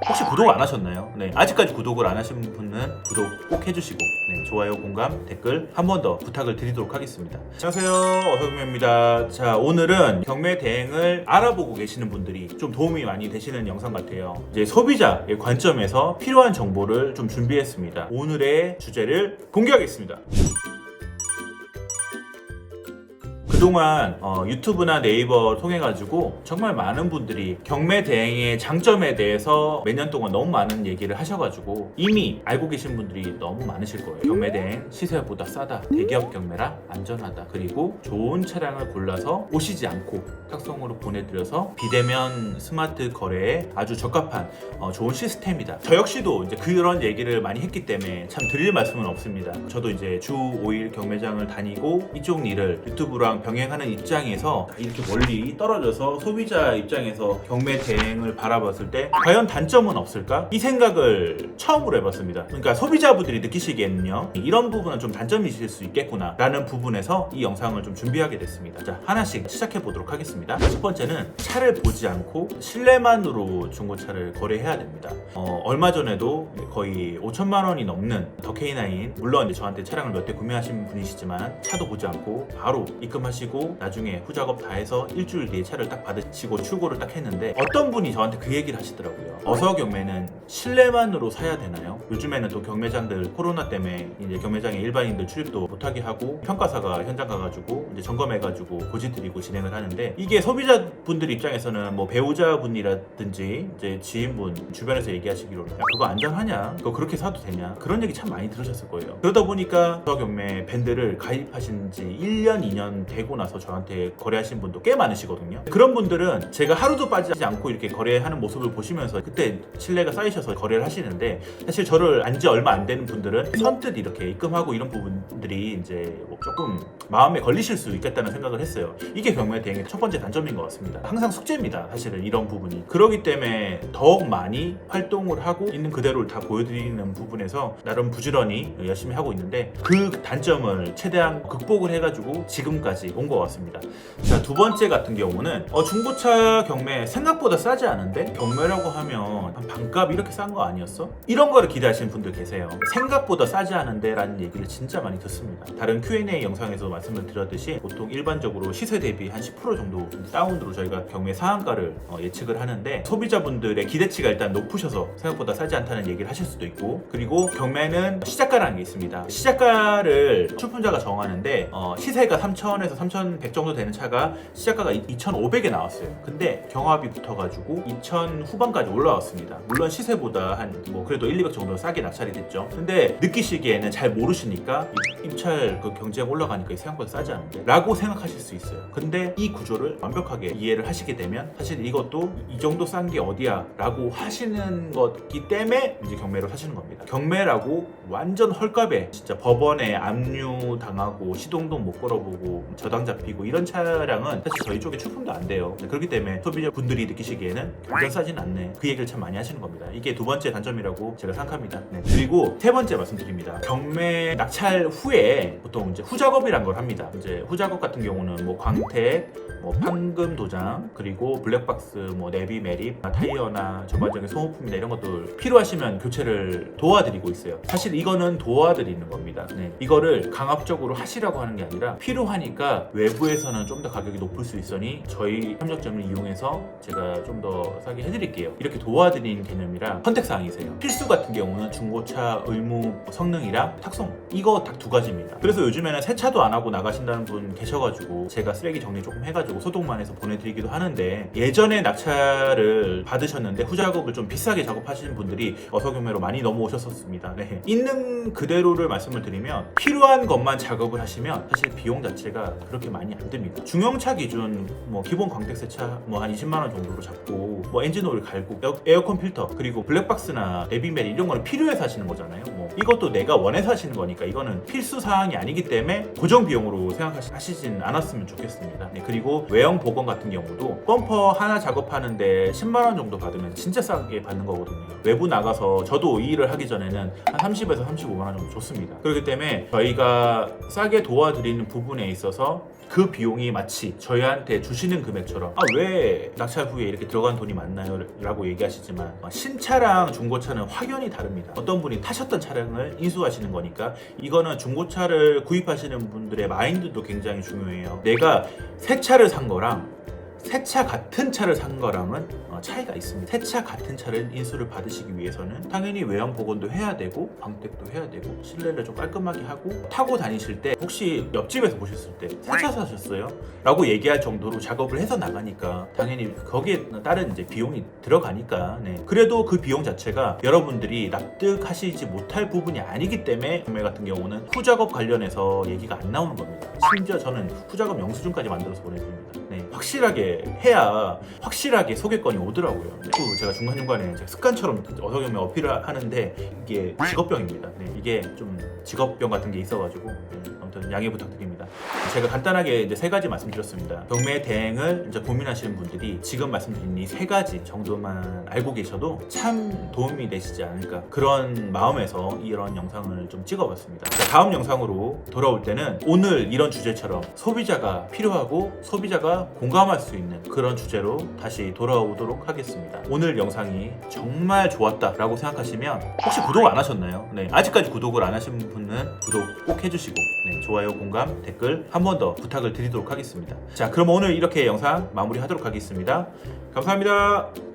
혹시 구독 안 하셨나요? 네, 아직까지 구독을 안 하신 분은 구독 꼭 해주시고 좋아요, 공감, 댓글 한 번 더 부탁을 드리도록 하겠습니다. 안녕하세요, 어서경매입니다. 자, 오늘은 경매 대행을 알아보고 계시는 분들이 좀 도움이 많이 되시는 영상 같아요. 이제 소비자의 관점에서 필요한 정보를 좀 준비했습니다. 오늘의 주제를 공개하겠습니다. 그동안 유튜브나 네이버 통해가지고 정말 많은 분들이 경매 대행의 장점에 대해서 몇 년 동안 너무 많은 얘기를 하셔가지고 이미 알고 계신 분들이 너무 많으실 거예요. 경매 대행 시세보다 싸다, 대기업 경매라 안전하다, 그리고 좋은 차량을 골라서 오시지 않고 탁송으로 보내드려서 비대면 스마트 거래에 아주 적합한 좋은 시스템이다. 저 역시도 이제 그런 얘기를 많이 했기 때문에 참 드릴 말씀은 없습니다. 저도 이제 주 5일 경매장을 다니고 이쪽 일을 유튜브랑 병행하는 입장에서 이렇게 멀리 떨어져서 소비자 입장에서 경매 대행을 바라봤을 때 과연 단점은 없을까? 이 생각을 처음으로 해봤습니다. 그러니까 소비자분들이 느끼시기에는요, 이런 부분은 좀 단점이실 수 있겠구나 라는 부분에서 이 영상을 좀 준비하게 됐습니다. 자, 하나씩 시작해 보도록 하겠습니다. 첫 번째는 차를 보지 않고 신뢰만으로 중고차를 거래해야 됩니다. 얼마 전에도 거의 5천만 원이 넘는 더 K9, 물론 저한테 차량을 몇 대 구매하신 분이시지만 차도 보지 않고 바로 입금하시고 나중에 후작업 다 해서 일주일 뒤에 차를 딱 받으시고 출고를 딱 했는데, 어떤 분이 저한테 그 얘기를 하시더라고요. 어서 경매는 신뢰만으로 사야 되나요? 요즘에는 또 경매장들 코로나 때문에 이제 경매장에 일반인들 출입도 못하게 하고 평가사가 현장 가가지고 이제 점검해가지고 고지드리고 진행을 하는데, 이게 소비자분들 입장에서는 뭐 배우자분이라든지 이제 지인분 주변에서 얘기하시기로는 야, 그거 안전하냐? 그거 그렇게 사도 되냐? 그런 얘기 참 많이 들으셨을 거예요. 그러다 보니까 어서 경매 밴드를 가입하신 지 1년 2년 되고 나서 저한테 거래하신 분도 꽤 많으시거든요. 그런 분들은 제가 하루도 빠지지 않고 이렇게 거래하는 모습을 보시면서 그때 신뢰가 쌓이셔서 거래를 하시는데, 사실 저를 안지 얼마 안 되는 분들은 선뜻 이렇게 입금하고 이런 부분들이 이제 뭐 조금 마음에 걸리실 수 있겠다는 생각을 했어요. 이게 경매 대행의 첫 번째 단점인 것 같습니다. 항상 숙제입니다, 사실은 이런 부분이. 그렇기 때문에 더욱 많이 활동을 하고 있는 그대로를 다 보여드리는 부분에서 나름 부지런히 열심히 하고 있는데, 그 단점을 최대한 극복을 해가지고 지금까지 온 것 같습니다. 자, 두 번째 같은 경우는 중고차 경매 생각보다 싸지 않은데 경매라고 하면 한 반값 이렇게 싼 거 아니었어? 이런 거를 기대하시는 분들 계세요. 생각보다 싸지 않은데 라는 얘기를 진짜 많이 듣습니다. 다른 Q&A 영상에서 말씀을 드렸듯이 보통 일반적으로 시세 대비 한 10% 정도 다운으로 저희가 경매 상한가를 예측을 하는데, 소비자분들의 기대치가 일단 높으셔서 생각보다 싸지 않다는 얘기를 하실 수도 있고, 그리고 경매는 시작가라는 게 있습니다. 시작가를 출품자가 정하는데 시세가 3,000에서 3,100 정도 되는 차가 시작가가 2,500에 나왔어요. 근데 경합이 붙어가지고 2,000 후반까지 올라왔습니다. 물론 시세보다 한 그래도 1, 200 정도 싸게 낙찰이 됐죠. 근데 느끼시기에는 잘 모르시니까 입찰 그 경쟁 올라가니까 생각보다 싸지 않은데 라고 생각하실 수 있어요. 근데 이 구조를 완벽하게 이해를 하시게 되면 사실 이것도 이 정도 싼 게 어디야 라고 하시는 것이기 때문에 이제 경매로 사시는 겁니다. 경매라고 완전 헐값에 진짜 법원에 압류 당하고 시동도 못 걸어보고 저당 잡히고 이런 차량은 사실 저희 쪽에 출품도 안 돼요. 그렇기 때문에 소비자분들이 느끼시기에는 완전 싸진 않네, 그 얘기를 참 많이 하시는 겁니다. 이게 두 번째 단점이라고 제가 생각합니다. 그리고 세 번째 말씀드립니다. 경매 낙찰 후에 보통 이제 후작업이란 걸 합니다. 이제 후작업 같은 경우는 광택, 판금 도장, 그리고 블랙박스, 내비 매립, 타이어나 전반적인 소모품이나 이런 것들 필요하시면 교체를 도와드리고 있어요. 사실 이거는 도와드리는 겁니다. 이거를 강압적으로 하시라고 하는 게 아니라 필요하니까 외부에서는 좀 더 가격이 높을 수 있으니 저희 협력점을 이용해서 제가 좀 더 싸게 해드릴게요, 이렇게 도와드리는 개념이라 선택사항이세요. 필수 같은 경우는 중고차 의무 성능이랑 탁송, 이거 딱 두 가지입니다. 그래서 요즘에는 세차도 안 하고 나가신다는 분 계셔가지고 제가 쓰레기 정리 조금 해가지고 소독만 해서 보내드리기도 하는데, 예전에 낙찰을 받으셨는데 후작업을 좀 비싸게 작업하시는 분들이 어서경매로 많이 넘어오셨었습니다. 있는 그대로를 말씀을 드리면 필요한 것만 작업을 하시면 사실 비용 자체가 그렇게 많이 안 듭니다. 중형차 기준 기본 광택 세차 한 20만 원 정도로 잡고 엔진 오일 갈고 에어컨 필터 그리고 블랙박스나 내비멜 이런 거는 필요해서 하시는 거잖아요. 이것도 내가 원해서 하시는 거니까 이거는 필수 사항이 아니기 때문에 고정 비용으로 생각하시진 않았으면 좋겠습니다. 그리고 외형 복원 같은 경우도 범퍼 하나 작업하는데 10만 원 정도 받으면 진짜 싸게 받는 거거든요. 외부 나가서 저도 이 일을 하기 전에는 한 30에서 35만 원 정도 줬습니다. 그렇기 때문에 저희가 싸게 도와드리는 부분에 있어서 그래서 그 비용이 마치 저희한테 주시는 금액처럼 왜 낙찰 후에 이렇게 들어간 돈이 많나요? 라고 얘기하시지만 신차랑 중고차는 확연히 다릅니다. 어떤 분이 타셨던 차량을 인수하시는 거니까 이거는 중고차를 구입하시는 분들의 마인드도 굉장히 중요해요. 내가 새 차를 산 거랑 새 차 같은 차를 산 거랑은 차이가 있습니다. 새 차 같은 차를 인수를 받으시기 위해서는 당연히 외형 복원도 해야 되고 광택도 해야 되고 실내를 좀 깔끔하게 하고 타고 다니실 때 혹시 옆집에서 보셨을 때 새 차 사셨어요? 라고 얘기할 정도로 작업을 해서 나가니까 당연히 거기에 따른 이제 비용이 들어가니까 그래도 그 비용 자체가 여러분들이 납득하시지 못할 부분이 아니기 때문에 구매 같은 경우는 후작업 관련해서 얘기가 안 나오는 겁니다. 심지어 저는 후작업 영수증까지 만들어서 보내드립니다. 확실하게 해야 확실하게 소개권이 오더라고요. 또 제가 중간중간에 습관처럼 어서경매 어필을 하는데 이게 직업병입니다. 이게 좀 직업병 같은 게 있어가지고 아무튼 양해 부탁드립니다. 제가 간단하게 이제 3가지 말씀드렸습니다. 경매 대행을 이제 고민하시는 분들이 지금 말씀드린 이 3가지 정도만 알고 계셔도 참 도움이 되시지 않을까 그런 마음에서 이런 영상을 좀 찍어봤습니다. 다음 영상으로 돌아올 때는 오늘 이런 주제처럼 소비자가 필요하고 소비자가 공감할 수 있는 그런 주제로 다시 돌아오도록 하겠습니다. 오늘 영상이 정말 좋았다라고 생각하시면 혹시 구독 안 하셨나요? 아직까지 구독을 안 하신 분은 구독 꼭 해주시고 좋아요, 공감, 댓글 한 번 더 부탁을 드리도록 하겠습니다. 자, 그럼 오늘 이렇게 영상 마무리하도록 하겠습니다. 감사합니다.